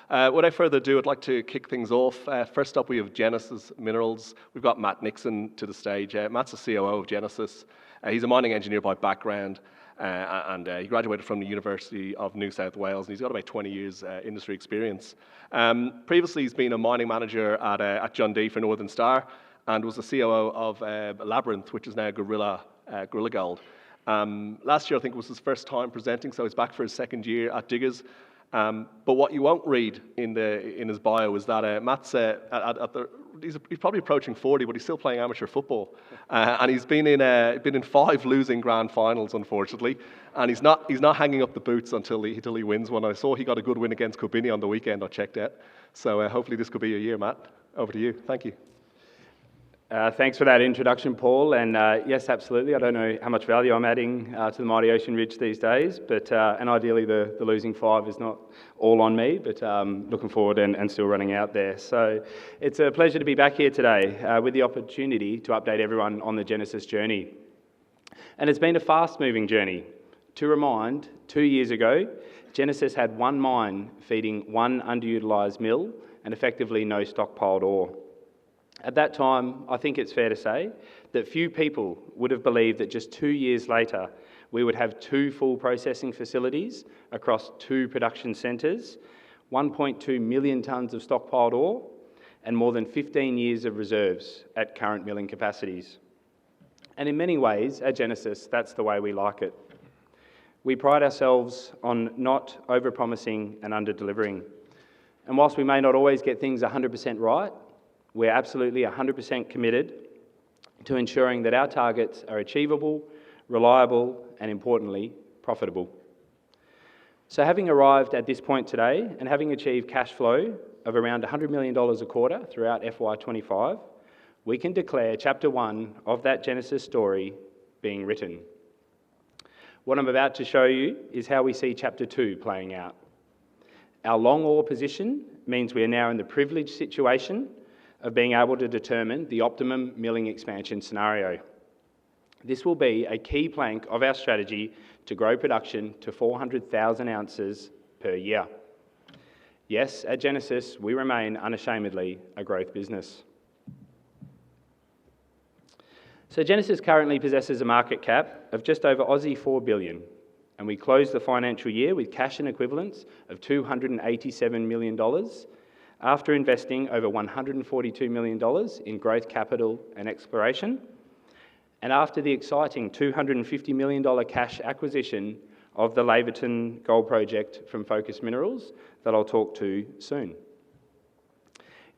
Without further ado, I'd like to kick things off. First up, we have Genesis Minerals. We've got Matt Nixon to the stage. Matt's the COO of Genesis. He's a mining engineer by background, and he graduated from the University of New South Wales, and he's got about 20 years industry experience. Previously, he's been a mining manager at John D for Northern Star, and was the COO of Laverton, which is now Gorilla Gold. Last year, I think, was his first time presenting, so he's back for his second year at Diggers. But what you won't read in his bio is that Matt's he's probably approaching 40, but he's still playing amateur football, and he's been in 5 losing grand finals, unfortunately, and he's not hanging up the boots until he wins one. I saw he got a good win against Corbini on the weekend. I checked out, so hopefully this could be your year, Matt. Over to you. Thank you. Thanks for that introduction, Paul, and yes, absolutely. I don't know how much value I'm adding to the mighty Ocean Ridge these days, but and ideally the losing 5 is not all on me, but looking forward and still running out there. So it's a pleasure to be back here today with the opportunity to update everyone on the Genesis journey. And it's been a fast-moving journey. To remind, 2 years ago, Genesis had 1 mine feeding 1 underutilised mill and effectively no stockpiled ore. At that time, I think it's fair to say that few people would have believed that just 2 years later, we would have 2 full processing facilities across 2 production centres, 1.2 million tonnes of stockpiled ore, and more than 15 years of reserves at current milling capacities. And in many ways, at Genesis, that's the way we like it. We pride ourselves on not over-promising and under-delivering. And whilst we may not always get things 100% right, we're absolutely 100% committed to ensuring that our targets are achievable, reliable, and importantly, profitable. So having arrived at this point today and having achieved cash flow of around $100 million a quarter throughout FY25, we can declare Chapter 1 of that Genesis story being written. What I'm about to show you is how we see Chapter 2 playing out. Our long ore position means we are now in the privileged situation of being able to determine the optimum milling expansion scenario. This will be a key plank of our strategy to grow production to 400,000 ounces per year. Yes, at Genesis, we remain unashamedly a growth business. So Genesis currently possesses a market cap of just over Aussie 4 billion, and we closed the financial year with cash and equivalents of $287 million, after investing over $142 million in growth capital and exploration, and after the exciting $250 million cash acquisition of the Laverton gold project from Focus Minerals that I'll talk to soon.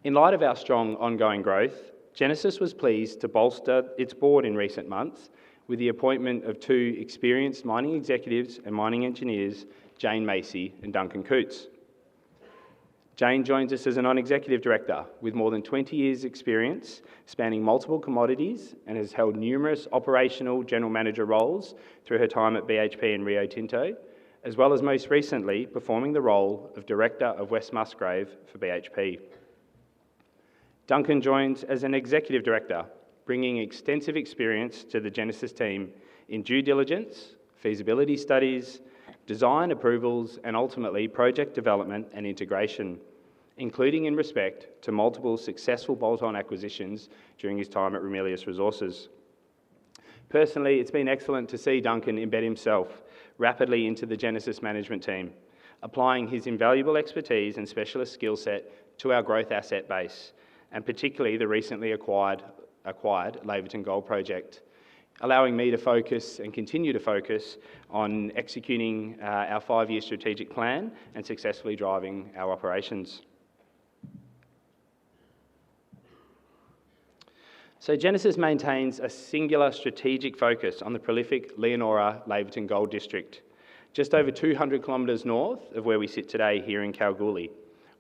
In light of our strong ongoing growth, Genesis was pleased to bolster its board in recent months with the appointment of 2 experienced mining executives and mining engineers, Jane Macy and Duncan Coots. Jane joins us as a non-executive director with more than 20 years' experience spanning multiple commodities and has held numerous operational general manager roles through her time at BHP and Rio Tinto, as well as most recently performing the role of Director of West Musgrave for BHP. Duncan joins as an executive director, bringing extensive experience to the Genesis team in due diligence, feasibility studies, design approvals, and ultimately project development and integration, including in respect to multiple successful bolt-on acquisitions during his time at Ramelius Resources. Personally, it's been excellent to see Duncan embed himself rapidly into the Genesis management team, applying his invaluable expertise and specialist skill set to our growth asset base, and particularly the recently acquired Laverton Gold Project, allowing me to focus and continue to focus on executing our 5-year strategic plan and successfully driving our operations. So Genesis maintains a singular strategic focus on the prolific Leonora Laverton Gold District, just over 200 kilometres north of where we sit today here in Kalgoorlie,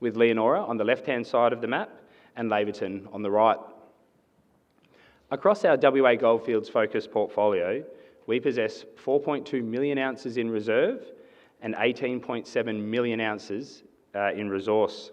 with Leonora on the left-hand side of the map and Laverton on the right. Across our WA Goldfields focused portfolio, we possess 4.2 million ounces in reserve and 18.7 million ounces in resource.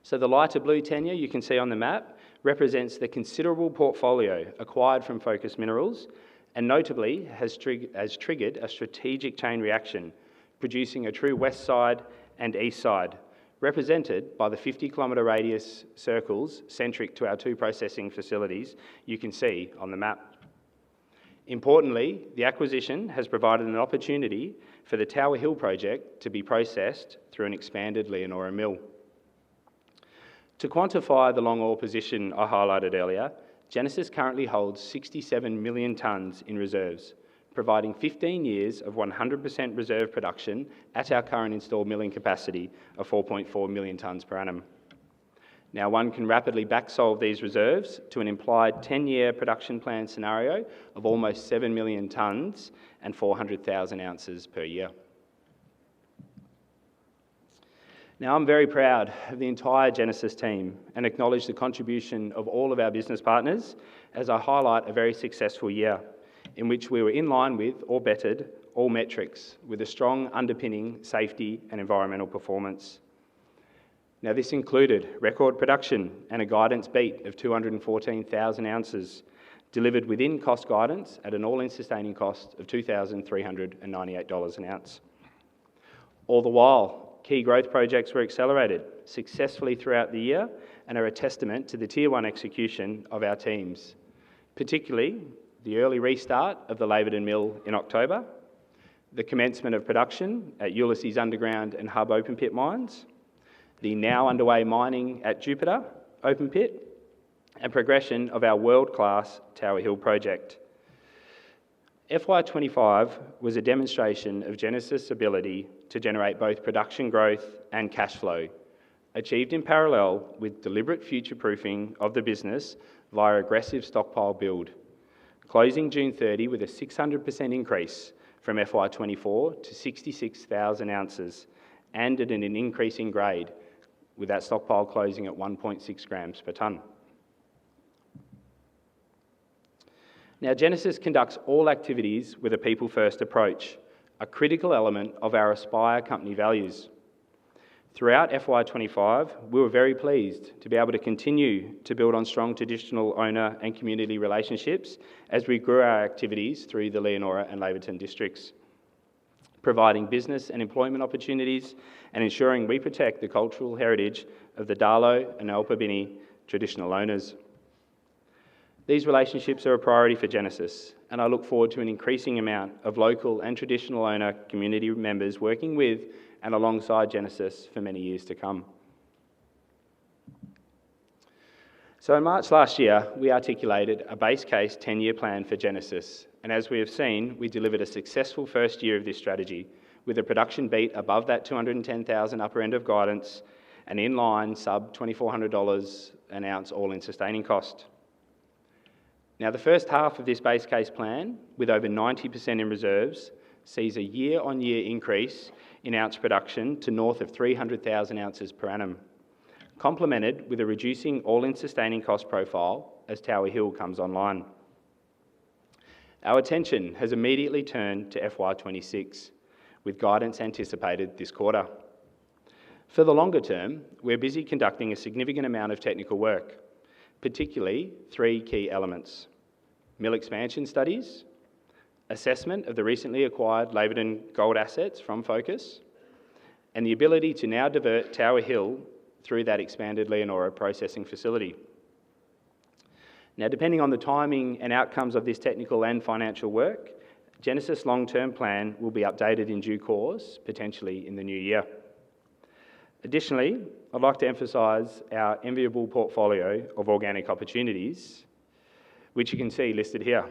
So the lighter blue tenure you can see on the map represents the considerable portfolio acquired from Focus Minerals and notably has triggered a strategic chain reaction, producing a true west side and east side, represented by the 50-kilometre radius circles centric to our 2 processing facilities you can see on the map. Importantly, the acquisition has provided an opportunity for the Tower Hill project to be processed through an expanded Leonora mill. To quantify the long ore position I highlighted earlier, Genesis currently holds 67 million tonnes in reserves, providing 15 years of 100% reserve production at our current installed milling capacity of 4.4 million tonnes per annum. Now, one can rapidly backsolve these reserves to an implied 10-year production plan scenario of almost 7 million tonnes and 400,000 ounces per year. Now, I'm very proud of the entire Genesis team and acknowledge the contribution of all of our business partners as I highlight a very successful year in which we were in line with or bettered all metrics with a strong underpinning safety and environmental performance. Now, this included record production and a guidance beat of 214,000 ounces, delivered within cost guidance at an all-in sustaining cost of $2,398 an ounce. All the while, key growth projects were accelerated successfully throughout the year and are a testament to the Tier 1 execution of our teams, particularly the early restart of the Laverton mill in October, the commencement of production at Ulysses Underground and Hub open pit mines, the now underway mining at Jupiter open pit, and progression of our world-class Tower Hill project. FY25 was a demonstration of Genesis' ability to generate both production growth and cash flow, achieved in parallel with deliberate future-proofing of the business via aggressive stockpile build, closing June 30 with a 600% increase from FY24 to 66,000 ounces and at an increasing grade, with that stockpile closing at 1.6 grams per tonne. Now, Genesis conducts all activities with a people-first approach, a critical element of our Aspire company values. Throughout FY25, we were very pleased to be able to continue to build on strong traditional owner and community relationships as we grew our activities through the Leonora and Laverton districts, providing business and employment opportunities and ensuring we protect the cultural heritage of the Darlo and Alpabini traditional owners. These relationships are a priority for Genesis, and I look forward to an increasing amount of local and traditional owner community members working with and alongside Genesis for many years to come. So in March last year, we articulated a base case 10-year plan for Genesis, and as we have seen, we delivered a successful first year of this strategy with a production beat above that 210,000 upper end of guidance and in line sub $2,400 an ounce all-in sustaining cost. Now, the first half of this base case plan, with over 90% in reserves, sees a year-on-year increase in ounce production to north of 300,000 ounces per annum, complemented with a reducing all-in sustaining cost profile as Tower Hill comes online. Our attention has immediately turned to FY26, with guidance anticipated this quarter. For the longer term, we're busy conducting a significant amount of technical work, particularly 3 key elements: mill expansion studies, assessment of the recently acquired Laverton gold assets from Focus, and the ability to now divert Tower Hill through that expanded Leonora processing facility. Now, depending on the timing and outcomes of this technical and financial work, Genesis' long-term plan will be updated in due course, potentially in the new year. Additionally, I'd like to emphasise our enviable portfolio of organic opportunities, which you can see listed here.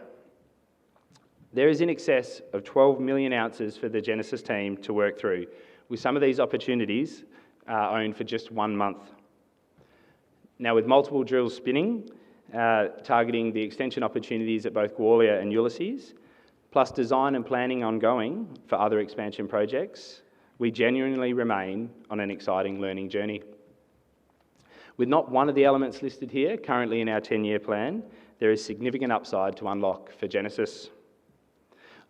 There is in excess of 12 million ounces for the Genesis team to work through, with some of these opportunities owned for just 1 month. Now, with multiple drills spinning, targeting the extension opportunities at both Gwalia and Ulysses, plus design and planning ongoing for other expansion projects, we genuinely remain on an exciting learning journey. With not one of the elements listed here currently in our 10-year plan, there is significant upside to unlock for Genesis.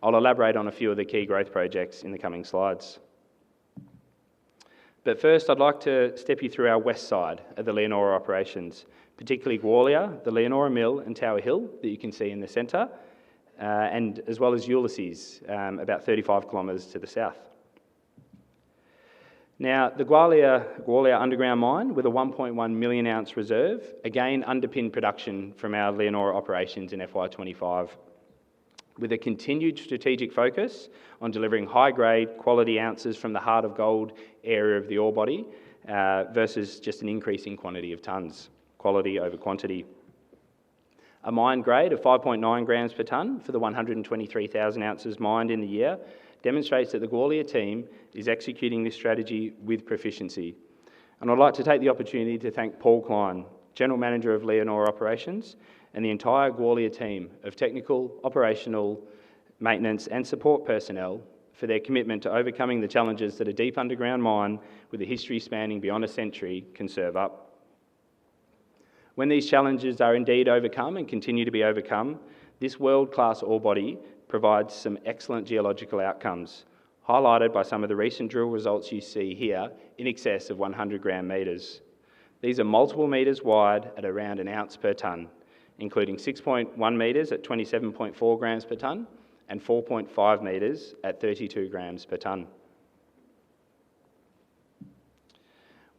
I'll elaborate on a few of the key growth projects in the coming slides. But first, I'd like to step you through our west side of the Leonora operations, particularly Gwalia, the Leonora mill and Tower Hill that you can see in the centre, and as well as Ulysses, about 35 kilometres to the south. Now, the Gwalia underground mine, with a 1.1 million ounce reserve, again underpinned production from our Leonora operations in FY25, with a continued strategic focus on delivering high-grade, quality ounces from the heart of gold area of the ore body versus just an increasing quantity of tonnes, quality over quantity. A mine grade of 5.9 grams per tonne for the 123,000 ounces mined in the year demonstrates that the Gwalia team is executing this strategy with proficiency. And I'd like to take the opportunity to thank Paul Klein, General Manager of Leonora Operations, and the entire Gwalia team of technical, operational, maintenance and support personnel for their commitment to overcoming the challenges that a deep underground mine with a history spanning beyond a century can serve up. When these challenges are indeed overcome and continue to be overcome, this world-class ore body provides some excellent geological outcomes, highlighted by some of the recent drill results you see here in excess of 100 gram metres. These are multiple metres wide at around an ounce per tonne, including 6.1 metres at 27.4 grams per tonne and 4.5 metres at 32 grams per tonne.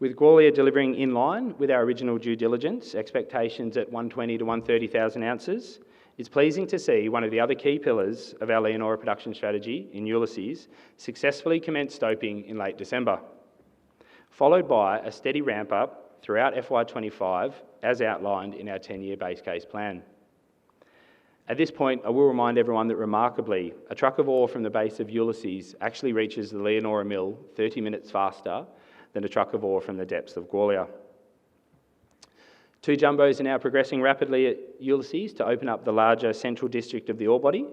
With Gwalia delivering in line with our original due diligence expectations at 120 to 130,000 ounces, it's pleasing to see one of the other key pillars of our Leonora production strategy in Ulysses successfully commence stoping in late December, followed by a steady ramp up throughout FY25 as outlined in our 10-year base case plan. At this point, I will remind everyone that remarkably, a truck of ore from the base of Ulysses actually reaches the Leonora mill 30 minutes faster than a truck of ore from the depths of Gwalia. Two jumbos are now progressing rapidly at Ulysses to open up the larger central district of the ore body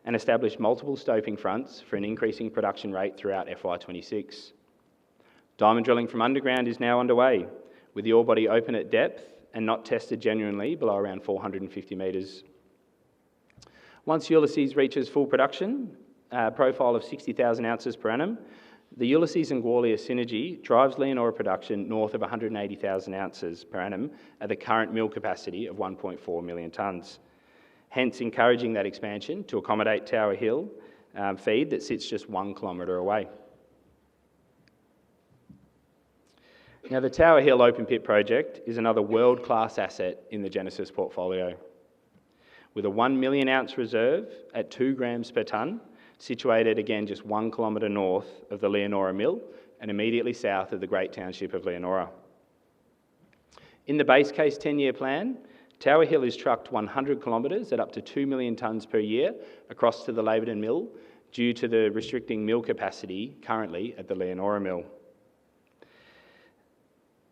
and establish multiple stoping fronts for an increasing production rate throughout FY26. Diamond drilling from underground is now underway, with the ore body open at depth and not tested genuinely below around 450 metres. Once Ulysses reaches full production, profile of 60,000 ounces per annum, the Ulysses and Gwalia synergy drives Leonora production north of 180,000 ounces per annum at the current mill capacity of 1.4 million tonnes, hence encouraging that expansion to accommodate Tower Hill feed that sits just 1 kilometre away. Now, the Tower Hill open pit project is another world-class asset in the Genesis portfolio. With a 1 million ounce reserve at 2 grams per tonne, situated again just 1 kilometre north of the Leonora mill and immediately south of the great township of Leonora. In the base case 10-year plan, Tower Hill is trucked 100 kilometres at up to 2 million tonnes per year across to the Laverton mill due to the restricting mill capacity currently at the Leonora mill.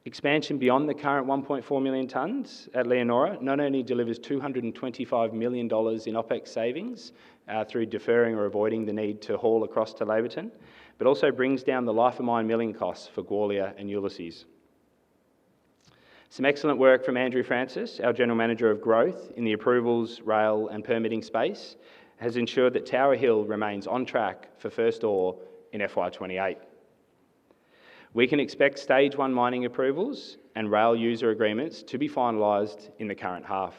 Expansion beyond the current 1.4 million tonnes at Leonora not only delivers $225 million in OPEX savings through deferring or avoiding the need to haul across to Laverton, but also brings down the life of mine milling costs for Gwalia and Ulysses. Some excellent work from Andrew Francis, our General Manager of Growth in the approvals, rail and permitting space, has ensured that Tower Hill remains on track for first ore in FY28. We can expect Stage 1 mining approvals and rail user agreements to be finalised in the current half.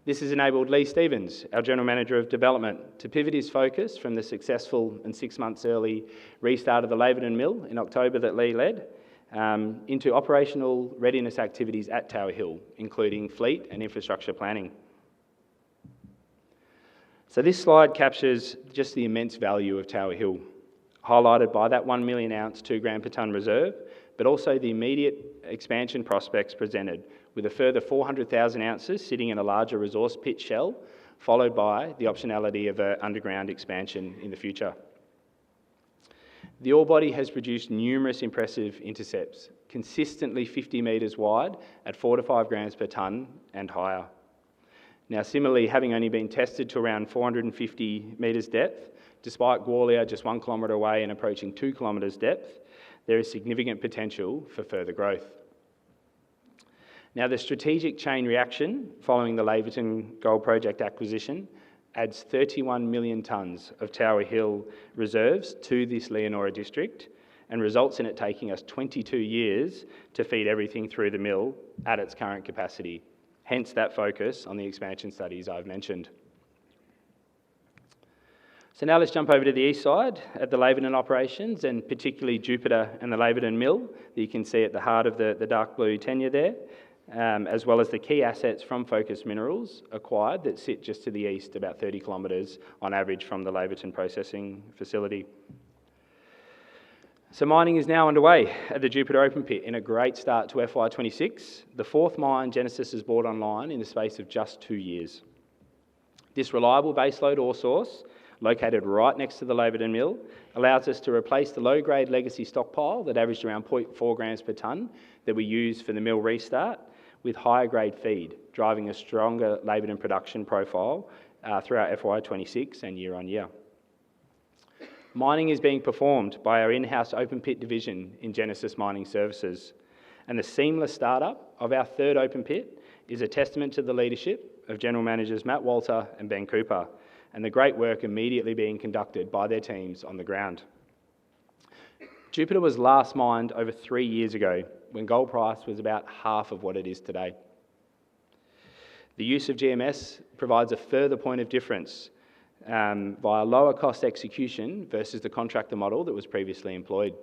This has enabled Lee Stevens, our General Manager of Development, to pivot his focus from the successful and 6 months early restart of the Laverton mill in October that Lee led, into operational readiness activities at Tower Hill, including fleet and infrastructure planning. So this slide captures just the immense value of Tower Hill, highlighted by that 1 million ounce 2 gram per tonne reserve, but also the immediate expansion prospects presented, with a further 400,000 ounces sitting in a larger resource pit shell, followed by the optionality of an underground expansion in the future. The ore body has produced numerous impressive intercepts, consistently 50 metres wide at 4 to 5 grams per tonne and higher. Now, similarly, having only been tested to around 450 metres depth, despite Gwalia just 1 kilometre away and approaching 2 kilometres depth, there is significant potential for further growth. Now, the strategic chain reaction following the Laverton Gold Project acquisition adds 31 million tonnes of Tower Hill reserves to this Leonora district and results in it taking us 22 years to feed everything through the mill at its current capacity, hence that focus on the expansion studies I've mentioned. So now let's jump over to the east side at the Laverton operations, and particularly Jupiter and the Laverton mill that you can see at the heart of the dark blue tenure there, as well as the key assets from Focus Minerals acquired that sit just to the east, about 30 kilometres on average from the Laverton processing facility. So mining is now underway at the Jupiter open pit in a great start to FY26, the fourth mine Genesis has brought online in the space of just 2 years. This reliable baseload ore source, located right next to the Laverton mill, allows us to replace the low-grade legacy stockpile that averaged around 0.4 grams per tonne that we used for the mill restart with higher grade feed, driving a stronger Laverton production profile throughout FY26 and year on year. Mining is being performed by our in-house open pit division in Genesis Mining Services, and the seamless startup of our third open pit is a testament to the leadership of General Managers Matt Walter and Ben Cooper, and the great work immediately being conducted by their teams on the ground. Jupiter was last mined over 3 years ago, when gold price was about half of what it is today. The use of GMS provides a further point of difference via lower cost execution versus the contractor model that was previously employed.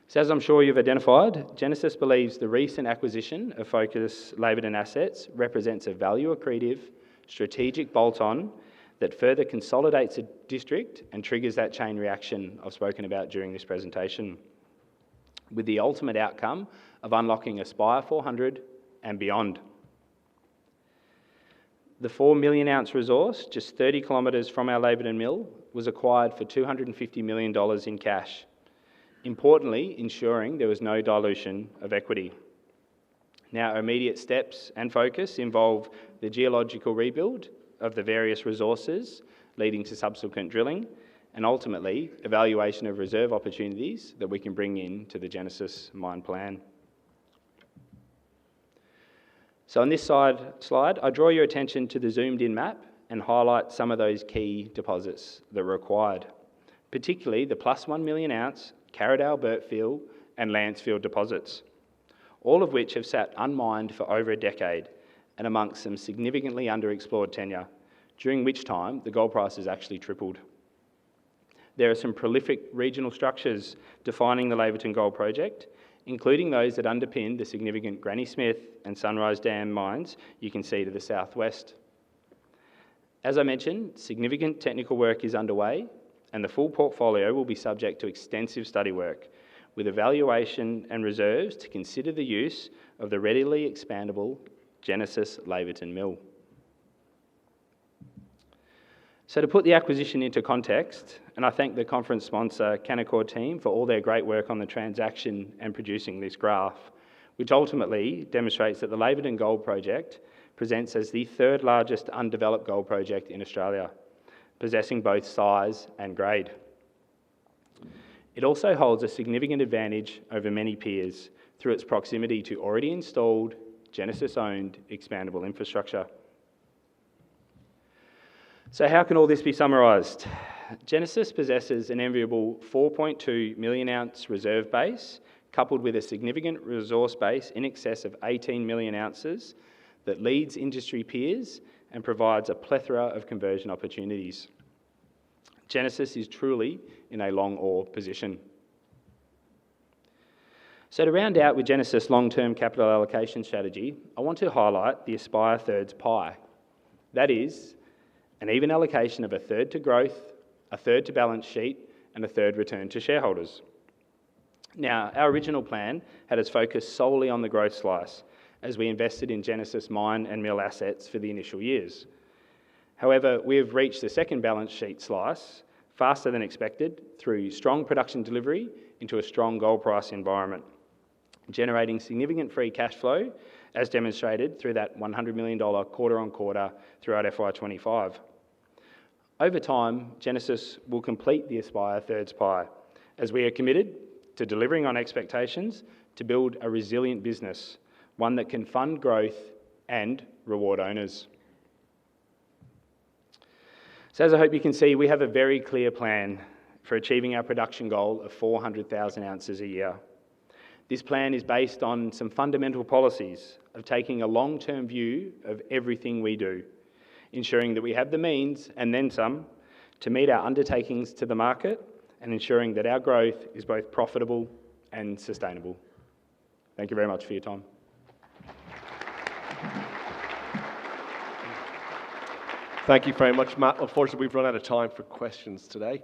So as I'm sure you've identified, Genesis believes the recent acquisition of Focus Laverton assets represents a value accretive, strategic bolt-on that further consolidates a district and triggers that chain reaction I've spoken about during this presentation, with the ultimate outcome of unlocking Aspire 400 and beyond. The 4 million ounce resource, just 30 kilometres from our Laverton mill, was acquired for $250 million in cash, importantly ensuring there was no dilution of equity. Now, our immediate steps and focus involve the geological rebuild of the various resources leading to subsequent drilling, and ultimately evaluation of reserve opportunities that we can bring in to the Genesis mine plan. So on this slide, I draw your attention to the zoomed in map and highlight some of those key deposits that were acquired, particularly the plus 1 million ounce Carradale Burtfield and Lancefield deposits, all of which have sat unmined for over a decade and amongst some significantly underexplored tenure, during which time the gold price has actually tripled. There are some prolific regional structures defining the Laverton Gold Project, including those that underpin the significant Granny Smith and Sunrise Dam mines you can see to the southwest. As I mentioned, significant technical work is underway, and the full portfolio will be subject to extensive study work, with evaluation and reserves to consider the use of the readily expandable Genesis Laverton mill. So to put the acquisition into context, and I thank the conference sponsor Canaccord team for all their great work on the transaction and producing this graph, which ultimately demonstrates that the Laverton Gold Project presents as the third largest undeveloped gold project in Australia, possessing both size and grade. It also holds a significant advantage over many peers through its proximity to already installed, Genesis-owned expandable infrastructure. So how can all this be summarised? Genesis possesses an enviable 4.2 million ounce reserve base, coupled with a significant resource base in excess of 18 million ounces that leads industry peers and provides a plethora of conversion opportunities. Genesis is truly in a long ore position. So to round out with Genesis' long-term capital allocation strategy, I want to highlight the Aspire Thirds pie. That is, an even allocation of a third to growth, a third to balance sheet, and a third return to shareholders. Now, our original plan had us focused solely on the growth slice, as we invested in Genesis mine and mill assets for the initial years. However, we have reached the second balance sheet slice faster than expected through strong production delivery into a strong gold price environment, generating significant free cash flow as demonstrated through that $100 million quarter-on-quarter throughout FY25. Over time, Genesis will complete the Aspire Thirds pie, as we are committed to delivering on expectations to build a resilient business, one that can fund growth and reward owners. So as I hope you can see, we have a very clear plan for achieving our production goal of 400,000 ounces a year. This plan is based on some fundamental policies of taking a long-term view of everything we do, ensuring that we have the means, and then some, to meet our undertakings to the market and ensuring that our growth is both profitable and sustainable. Thank you very much for your time. Thank you very much, Matt. Unfortunately, we've run out of time for questions today.